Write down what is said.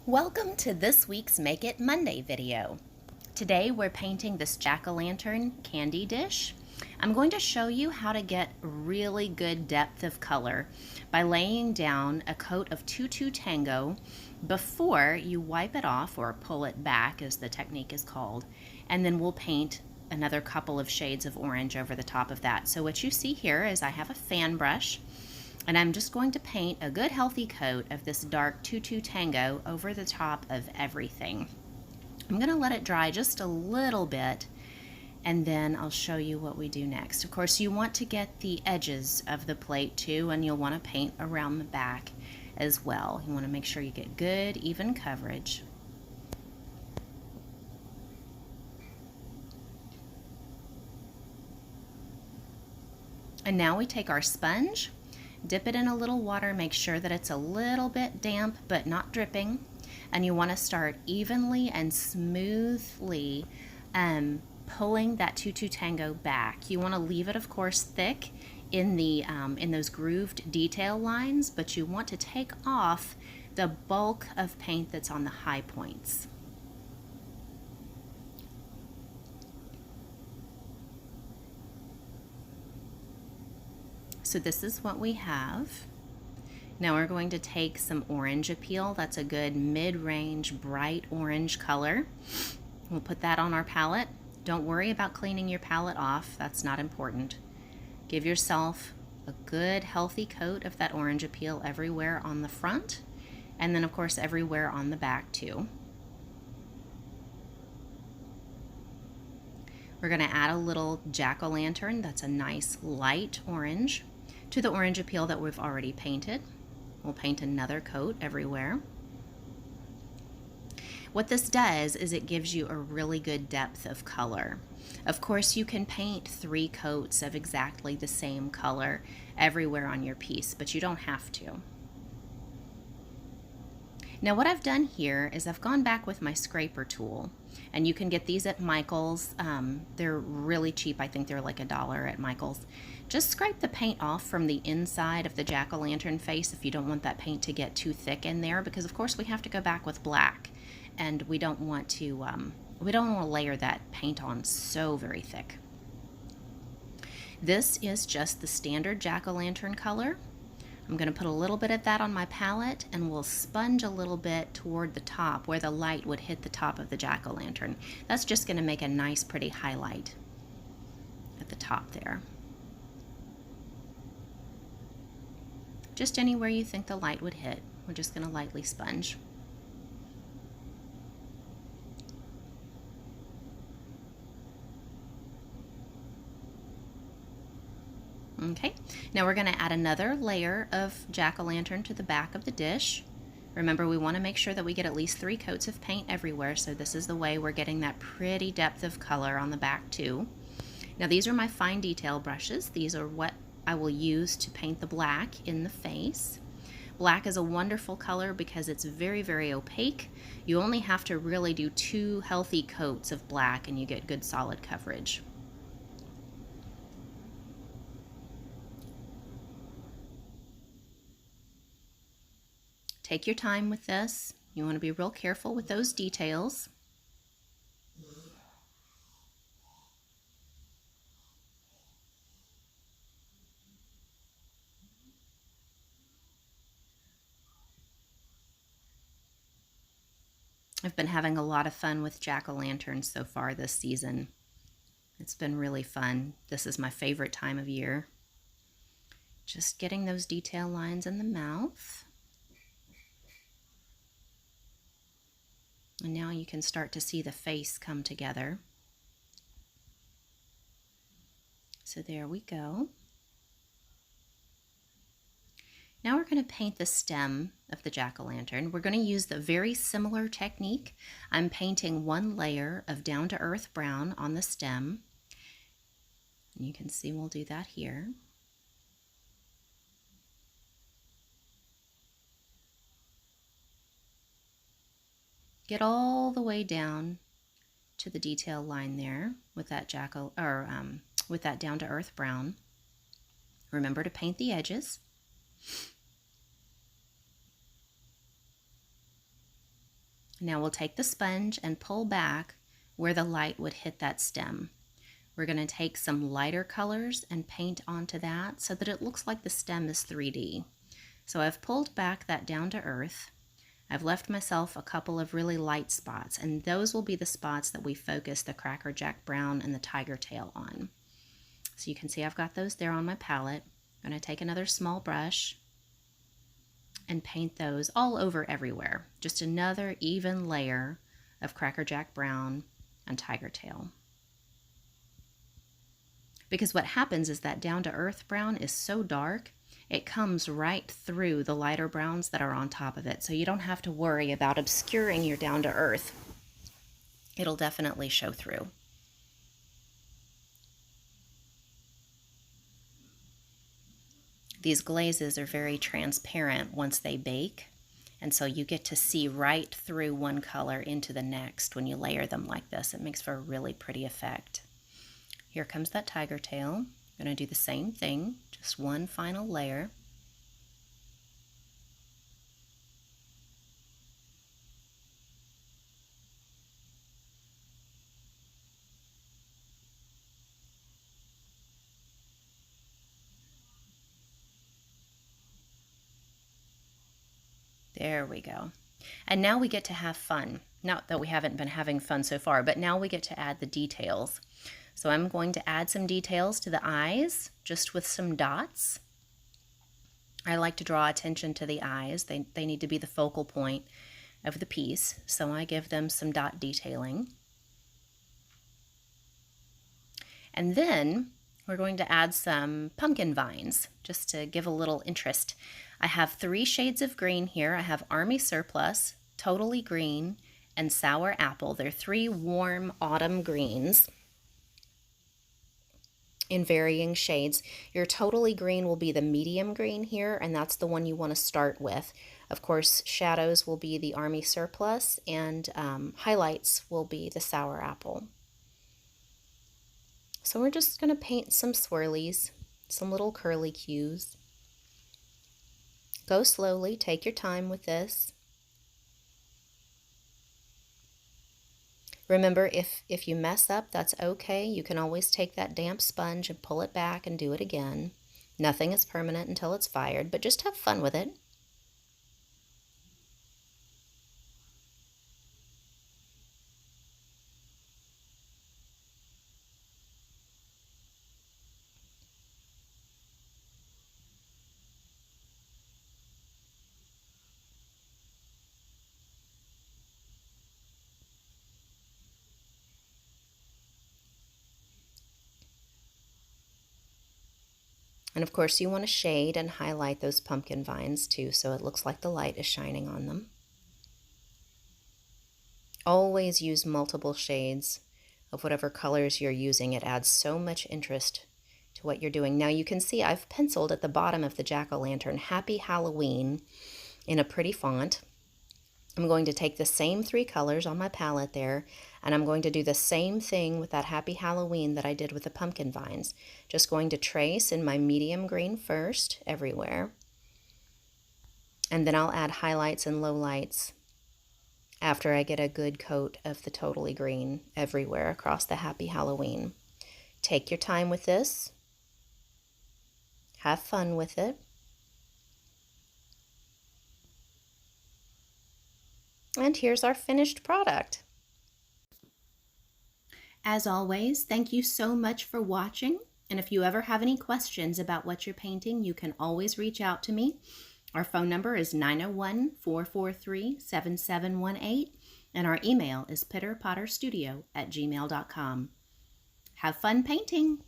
Welcome to this week's Make It Monday video. Today we're painting this jack-o'-lantern candy dish. I'm going to show you how to get really good depth of color by laying down a coat of Tutu Tango before you wipe it off, or pull it back as the technique is called, and then we'll paint another couple of shades of orange over the top of that. So what you see here is I have a fan brush, and I'm just going to paint a good healthy coat of this dark Tutu Tango over the top of everything. I'm going to let it dry just a little bit, and then I'll show you what we do next. Of course, you want to get the edges of the plate too, and you'll want to paint around the back as well. You want to make sure you get good even coverage. And now we take our sponge, dip it in a little water, make sure that it's a little bit damp but not dripping, and you want to start evenly and smoothly pulling that Tutu Tango back. You want to leave it, of course, thick in those grooved detail lines, but you want to take off the bulk of paint that's on the high points. So this is what we have. Now we're going to take some orange appeal. That's a good mid-range bright orange color. We'll put that on our palette. Don't worry about cleaning your palette off. That's not important. Give yourself a good healthy coat of that orange appeal everywhere on the front, and then of course everywhere on the back too. We're going to add a little jack-o'-lantern. That's a nice light orange to the orange appeal that we've already painted. We'll paint another coat everywhere. What this does is it gives you a really good depth of color. Of course, you can paint 3 coats of exactly the same color everywhere on your piece, but you don't have to. Now what I've done here is I've gone back with my scraper tool, and you can get these at Michael's. They're really cheap. I think they're like $1 at Michael's. Just scrape the paint off from the inside of the jack-o'-lantern face if you don't want that paint to get too thick in there, because of course we have to go back with black, and we don't want to layer that paint on so very thick. This is just the standard jack-o'-lantern color. I'm going to put a little bit of that on my palette, and we'll sponge a little bit toward the top where the light would hit the top of the jack-o'-lantern. That's just going to make a nice pretty highlight at the top there. Just anywhere you think the light would hit, we're just going to lightly sponge. Okay, now we're going to add another layer of jack-o'-lantern to the back of the dish. Remember, we want to make sure that we get at least 3 coats of paint everywhere, so this is the way we're getting that pretty depth of color on the back too. Now these are my fine detail brushes. These are what I will use to paint the black in the face. Black is a wonderful color because it's very, very opaque. You only have to really do 2 healthy coats of black and you get good solid coverage. Take your time with this. You want to be real careful with those details. I've been having a lot of fun with jack-o'-lanterns so far this season. It's been really fun. This is my favorite time of year. Just getting those detail lines in the mouth. And now you can start to see the face come together. So there we go. Now we're going to paint the stem of the jack-o'-lantern. We're going to use the very similar technique. I'm painting 1 layer of down-to-earth brown on the stem. And you can see we'll do that here. Get all the way down to the detail line there with that with that down-to-earth brown. Remember to paint the edges. Now we'll take the sponge and pull back where the light would hit that stem. We're going to take some lighter colors and paint onto that so that it looks like the stem is 3D. So I've pulled back that down to earth. I've left myself a couple of really light spots, and those will be the spots that we focus the Cracker Jack Brown and the Tiger Tail on. So you can see I've got those there on my palette. I'm going to take another small brush and paint those all over everywhere. Just another even layer of Cracker Jack Brown and Tiger Tail. Because what happens is that down to earth brown is so dark, it comes right through the lighter browns that are on top of it. So you don't have to worry about obscuring your down to earth. It'll definitely show through. These glazes are very transparent once they bake, and so you get to see right through one color into the next when you layer them like this. It makes for a really pretty effect. Here comes that tiger tail. I'm going to do the same thing, just one final layer. There we go. And now we get to have fun. Not that we haven't been having fun so far, but now we get to add the details. So I'm going to add some details to the eyes, just with some dots. I like to draw attention to the eyes. They need to be the focal point of the piece, so I give them some dot detailing. And then we're going to add some pumpkin vines, just to give a little interest. I have 3 shades of green here. I have Army Surplus, Totally Green, and Sour Apple. They're 3 warm autumn greens in varying shades. Your Totally Green will be the medium green here, and that's the one you want to start with. Of course, shadows will be the Army Surplus, and highlights will be the Sour Apple. So we're just going to paint some swirlies, some little curly cues. Go slowly, take your time with this. Remember, if you mess up, that's okay. You can always take that damp sponge and pull it back and do it again. Nothing is permanent until it's fired, but just have fun with it. And of course you want to shade and highlight those pumpkin vines too, so it looks like the light is shining on them. Always use multiple shades of whatever colors you're using. It adds so much interest to what you're doing. Now you can see I've penciled at the bottom of the jack-o'-lantern Happy Halloween in a pretty font. I'm going to take the same 3 colors on my palette there, and I'm going to do the same thing with that Happy Halloween that I did with the pumpkin vines. Just going to trace in my medium green first everywhere, and then I'll add highlights and lowlights after I get a good coat of the Totally Green everywhere across the Happy Halloween. Take your time with this. Have fun with it. And here's our finished product. As always, thank you so much for watching. And if you ever have any questions about what you're painting, you can always reach out to me. Our phone number is 901-443-7718, and our email is pitterpotterstudio@gmail.com. Have fun painting!